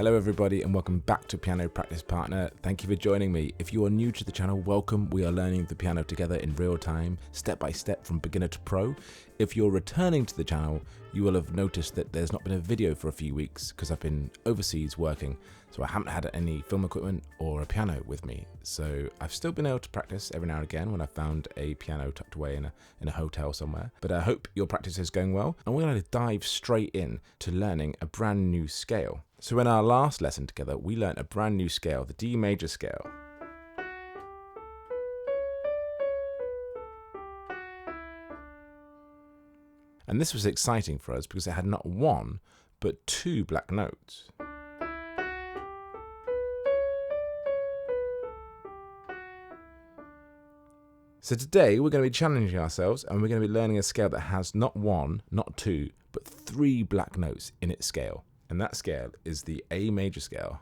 Hello everybody and welcome back to Piano Practice Partner. Thank you for joining me. If you are new to the channel, welcome. We are learning the piano together in real time, step by step from beginner to pro. If you're returning to the channel, you will have noticed that there's not been a video for a few weeks because I've been overseas working, so I haven't had any film equipment or a piano with me. So I've still been able to practice every now and again when I found a piano tucked away in a hotel somewhere. But I hope your practice is going well, and we're going to dive straight in to learning a brand new scale. So in our last lesson together, we learnt a brand new scale, the D major scale. And this was exciting for us because it had not one, but two black notes. So today we're going to be challenging ourselves and we're going to be learning a scale that has not one, not two, but three black notes in its scale. And that scale is the A major scale.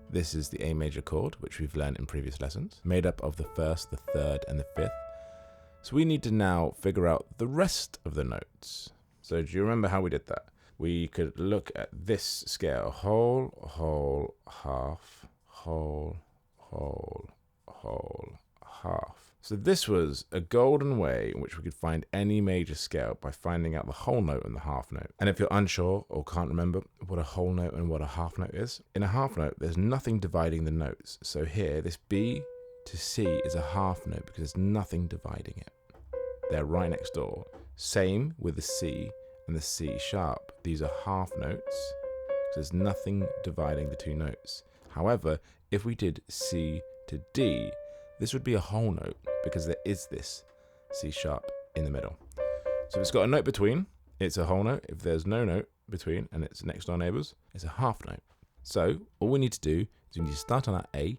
This is the A major chord, which we've learned in previous lessons, made up of the first, the third, and the fifth. So we need to now figure out the rest of the notes. So do you remember how we did that? We could look at this scale: whole, whole, half, whole, whole, whole, half. So this was a golden way in which we could find any major scale by finding out the whole note and the half note. And if you're unsure or can't remember what a whole note and what a half note is, in a half note there's nothing dividing the notes. So here, this B to C is a half note because there's nothing dividing it. They're right next door. Same with the C and the C sharp. These are half notes because there's nothing dividing the two notes. However, if we did C to D, this would be a whole note because there is this C sharp in the middle. So if it's got a note between, it's a whole note. If there's no note between and it's next door neighbours, it's a half note. So all we need to do is we need to start on that A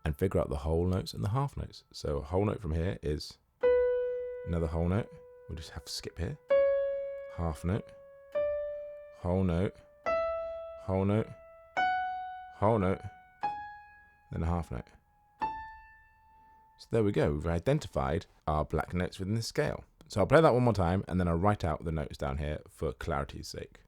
and figure out the whole notes and the half notes. So a whole note from here is another whole note. We'll just have to skip here. Half note, whole note, whole note, whole note, then a half note. So there we go, we've identified our black notes within the scale. So I'll play that one more time and then I'll write out the notes down here for clarity's sake.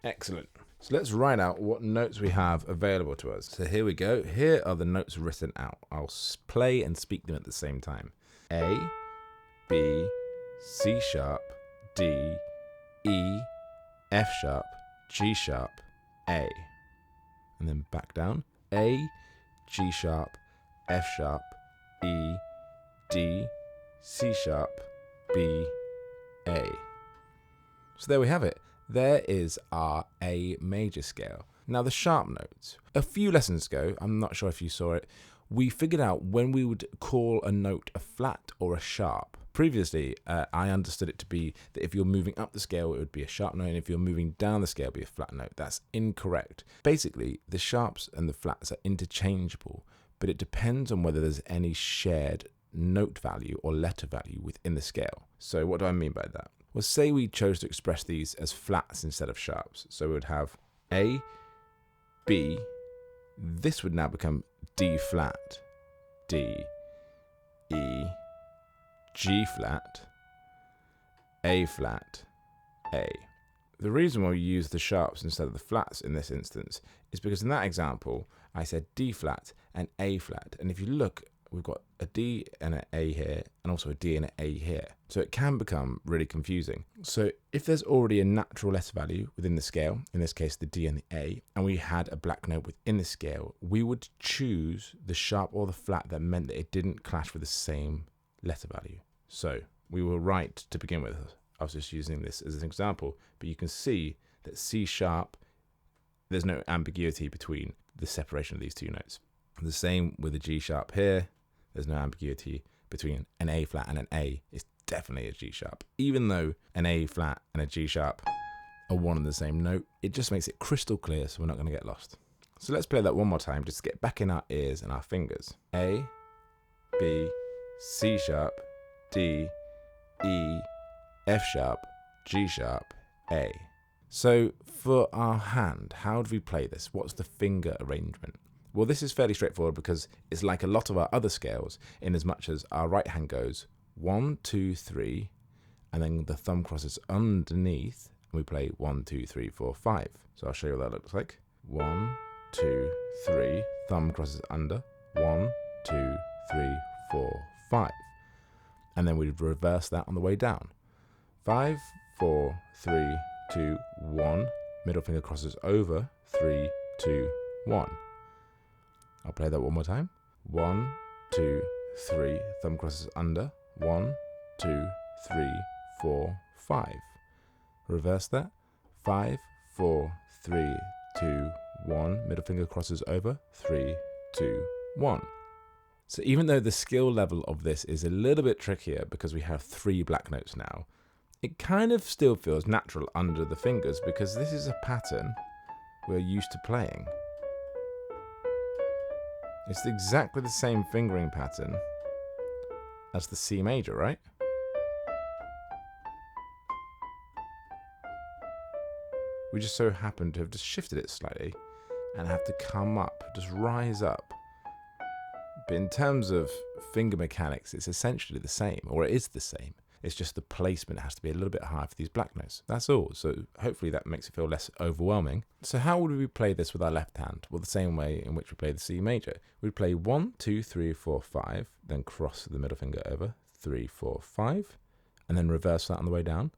Excellent. So let's write out what notes we have available to us. So here we go. Here are the notes written out. I'll play and speak them at the same time. A, B, C sharp, D, E, F sharp, G sharp, A. And then back down. A, G sharp, F sharp, E, D, C sharp, B, A. So there we have it. There is our A major scale. Now the sharp notes. A few lessons ago, I'm not sure if you saw it, we figured out when we would call a note a flat or a sharp. Previously, I understood it to be that if you're moving up the scale, it would be a sharp note, and if you're moving down the scale, it would be a flat note. That's incorrect. Basically, the sharps and the flats are interchangeable, but it depends on whether there's any shared note value or letter value within the scale. So what do I mean by that? Well, say we chose to express these as flats instead of sharps. So we would have A, B. This would now become D flat, D, E, G flat, A flat, A. The reason why we use the sharps instead of the flats in this instance is because in that example, I said D flat and A flat. And if you look, we've got a D and an A here, and also a D and an A here. So it can become really confusing. So if there's already a natural letter value within the scale, in this case the D and the A, and we had a black note within the scale, we would choose the sharp or the flat that meant that it didn't clash with the same letter value. So we were right to begin with. I was just using this as an example, but you can see that C sharp, there's no ambiguity between the separation of these two notes. The same with the G sharp here. There's no ambiguity between an A flat and an A. It's definitely a G sharp. Even though an A flat and a G sharp are one and the same note, it just makes it crystal clear so we're not going to get lost. So let's play that one more time just to get back in our ears and our fingers. A, B, C sharp, D, E, F sharp, G sharp, A. So for our hand, how do we play this? What's the finger arrangement? Well, this is fairly straightforward because it's like a lot of our other scales in as much as our right hand goes 1, 2, 3, and then the thumb crosses underneath, and we play 1, 2, 3, 4, 5. So I'll show you what that looks like. 1, 2, 3, thumb crosses under, 1, 2, 3, 4, 5. And then we'd reverse that on the way down. 5, 4, 3, 2, 1. Middle finger crosses over, 3, 2, 1. I'll play that one more time. 1, 2, 3, thumb crosses under, 1, 2, 3, 4, 5. Reverse that. 5, 4, 3, 2, 1. Middle finger crosses over, 3, 2, 1. So even though the skill level of this is a little bit trickier because we have 3 black notes now, it kind of still feels natural under the fingers because this is a pattern we're used to playing. It's exactly the same fingering pattern as the C major, right? We just so happen to have just shifted it slightly and have to come up, just rise up. But in terms of finger mechanics, it's essentially the same, or it is the same. It's just the placement has to be a little bit higher for these black notes. That's all. So hopefully that makes it feel less overwhelming. So how would we play this with our left hand? Well, the same way in which we play the C major. We'd play 1, 2, 3, 4, 5, then cross the middle finger over, 3, 4, 5, and then reverse that on the way down.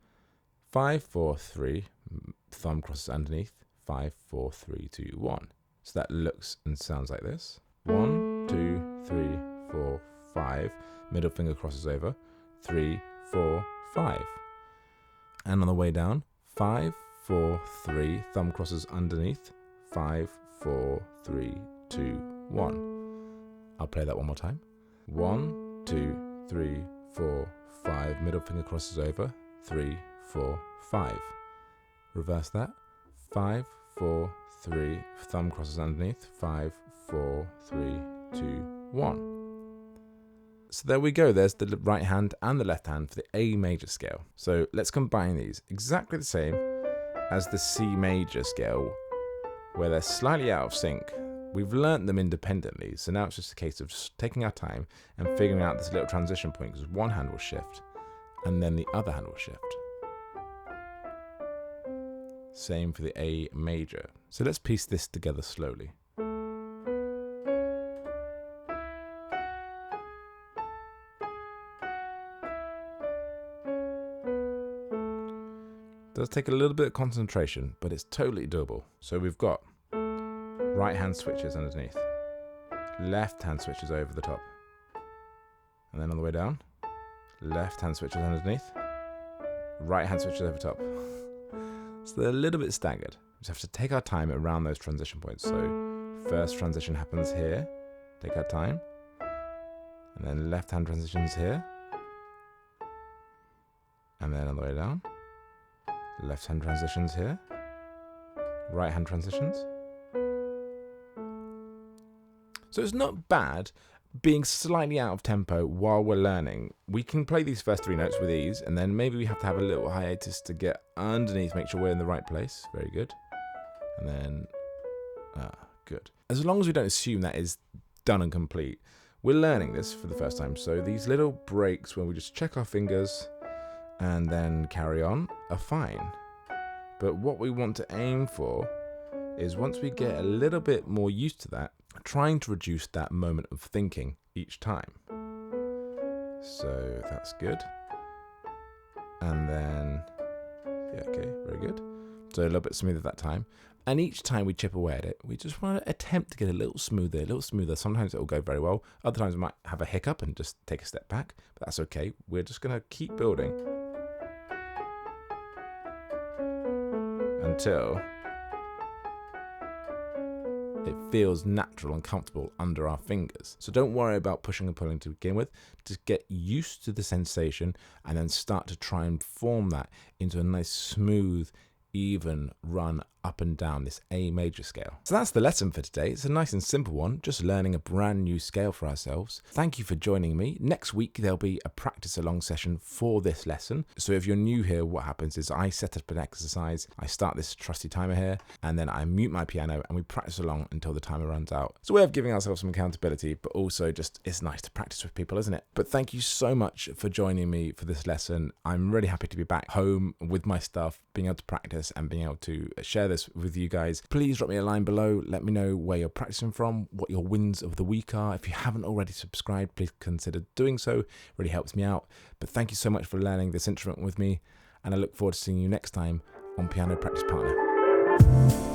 5, 4, 3, thumb crosses underneath, 5, 4, 3, 2, 1. So that looks and sounds like this. 1, 2, 3, 4, 5, middle finger crosses over, 3, 4, 5. And on the way down, 5, 4, 3, thumb crosses underneath, 5, 4, 3, 2, 1. I'll play that one more time. 1, 2, 3, 4, 5, middle finger crosses over, 3, 4, 5. Reverse that. 5, 4, 3, thumb crosses underneath, 5, 4, 3, 2, 1. So there we go, there's the right hand and the left hand for the A major scale. So let's combine these exactly the same as the C major scale, where they're slightly out of sync. We've learnt them independently, so now it's just a case of just taking our time and figuring out this little transition point, because one hand will shift and then the other hand will shift. Same for the A major. So let's piece this together slowly. Does take a little bit of concentration, but it's totally doable. So we've got right hand switches underneath, left hand switches over the top, and then on the way down, left hand switches underneath, right hand switches over top. So they're a little bit staggered. We just have to take our time around those transition points. So first transition happens here, take our time, and then left hand transitions here, and then on the way down, left hand transitions here, right hand transitions. So it's not bad being slightly out of tempo while we're learning. We can play these first 3 notes with ease, and then maybe we have to have a little hiatus to get underneath, make sure we're in the right place. Very good. And then, good. As long as we don't assume that is done and complete, we're learning this for the first time. So these little breaks when we just check our fingers and then carry on are fine. But what we want to aim for is once we get a little bit more used to that, trying to reduce that moment of thinking each time. So that's good. And then, yeah, okay, very good. So a little bit smoother that time. And each time we chip away at it, we just want to attempt to get a little smoother. Sometimes it will go very well. Other times we might have a hiccup and just take a step back, but that's okay. We're just going to keep building until it feels natural and comfortable under our fingers. So don't worry about pushing and pulling to begin with. Just get used to the sensation and then start to try and form that into a nice, smooth, even run up and down this A major scale. So that's the lesson for today. It's a nice and simple one, just learning a brand new scale for ourselves. Thank you for joining me. Next week, there'll be a practice along session for this lesson. So if you're new here, what happens is I set up an exercise, I start this trusty timer here, and then I mute my piano and we practice along until the timer runs out. It's a way of giving ourselves some accountability, but also just it's nice to practice with people, isn't it? But thank you so much for joining me for this lesson. I'm really happy to be back home with my stuff, being able to practice and being able to share this with you guys. Please drop me a line below. Let me know where you're practicing from, what your wins of the week are. If you haven't already subscribed, please consider doing so. It really helps me out. But thank you so much for learning this instrument with me, and I look forward to seeing you next time on Piano Practice Partner.